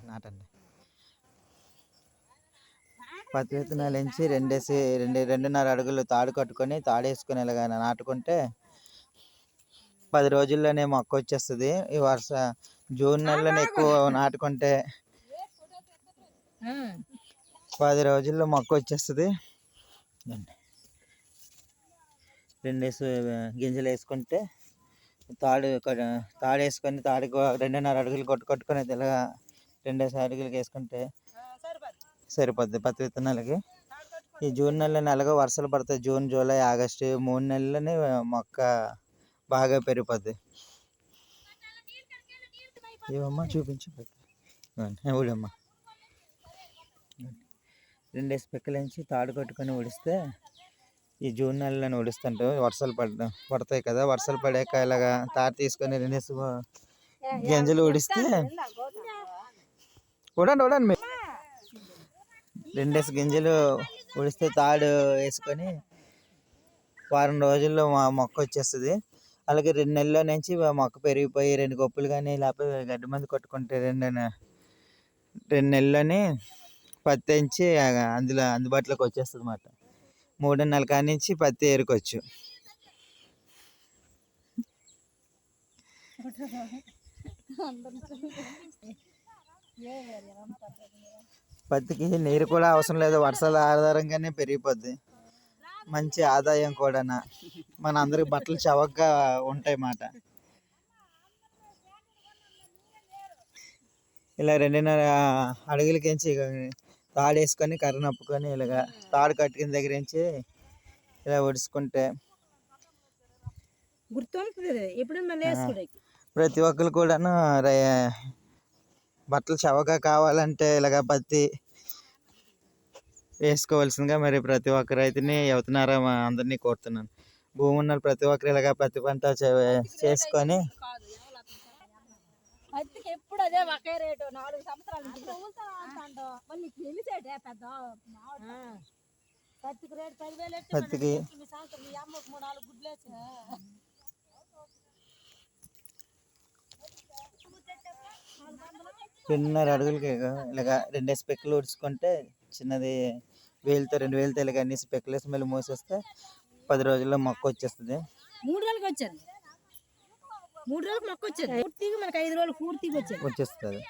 నాటండి. పత్తి విత్తనాలు ఎంచి 2.5 అడుగులు తాడు కట్టుకొని తాడేసుకొని ఇలాగ నాటుకుంటే 10 రోజుల్లోనే మొక్క వచ్చేస్తుంది. ఈ జూన్ నెలలోనే ఎక్కువ నాటుకుంటే 10 రోజుల్లో మొక్క వచ్చేస్తుంది. 2 గింజలు వేసుకుంటే తాడేసుకొని తాడుకు 2.5 అడుగులు కొట్టుకొని ఇలాగా 2 అడుగులకి వేసుకుంటే సరిపోద్ది పత్తి విత్తనాలకి. ఈ జూన్ నెలలో ఎలాగో వర్షాలు పడతాయి. జూన్, జూలై, ఆగస్టు 3 నెలలని మొక్క బాగా పెరిగిపోద్ది. ఏమమ్మా చూపించు ఊడమ్మా. 2 పిక్కలించి తాడు కట్టుకొని ఉడిస్తే ఈ జూన్ నెలలోనే ఉడుస్తుంటే వర్షాలు పడతాయి కదా. వర్షాలు పడాక ఇలాగా తాడు తీసుకొని 2 గింజలు ఉడిస్తే ఉడండి 2 గింజలు ఉడిస్తే తాడు వేసుకొని వారం రోజుల్లో మొక్క వచ్చేస్తుంది. అలాగే 2 నెలల నుంచి మొక్క పెరిగిపోయి 2 గొప్పులు కానీ లేకపోతే గడ్డి మందు కొట్టుకుంటే 2 నెలలని పత్తి ఎంచి అందులో అందుబాటులోకి వచ్చేస్తుంది అన్నమాట. 3 నెలల కాడి నుంచి పత్తి ఏరుకోవచ్చు. పత్తికి నీరు కూడా అవసరం లేదు. వర్షాల ఆధారంగానే పెరిగిపోద్ది. మంచి ఆదాయం కూడా. మన అందరికి బట్టలు చవకగా ఉంటాయి మాట. ఇలా 2.5 అడుగులకించి తాడు వేసుకొని కర్ర నప్పుకొని ఇలాగ తాడు కట్టుకుని దగ్గర నుంచి ఇలా ఒడుచుకుంటే ప్రతి ఒక్కరు కూడాను బట్టలు చవకగా కావాలంటే ఇలాగ పత్తి వేసుకోవాల్సిందిగా మరి ప్రతి ఒక్క రైతుని యువతనారా అందరినీ కోరుతున్నాను. భూమి ఉన్న ప్రతి ఒక్కరు ఇలాగ పత్తి పంట చేసుకొని పత్తికి 2.5 అడుగులకి ఇలాగ 2 స్పెక్కులు ఉడుచుకుంటే చిన్నది 2 వేలతో ఇలాగ అన్ని స్పెక్కులు వేసి మళ్ళీ మూసేస్తే 10 రోజుల్లో మొక్క వచ్చేస్తుంది. 3 రోజులకి వచ్చేది. 3 రోజులకు మొక్క వచ్చేది. పూర్తిగా మనకు 5 రోజులు పూర్తిగా వచ్చేస్తుంది.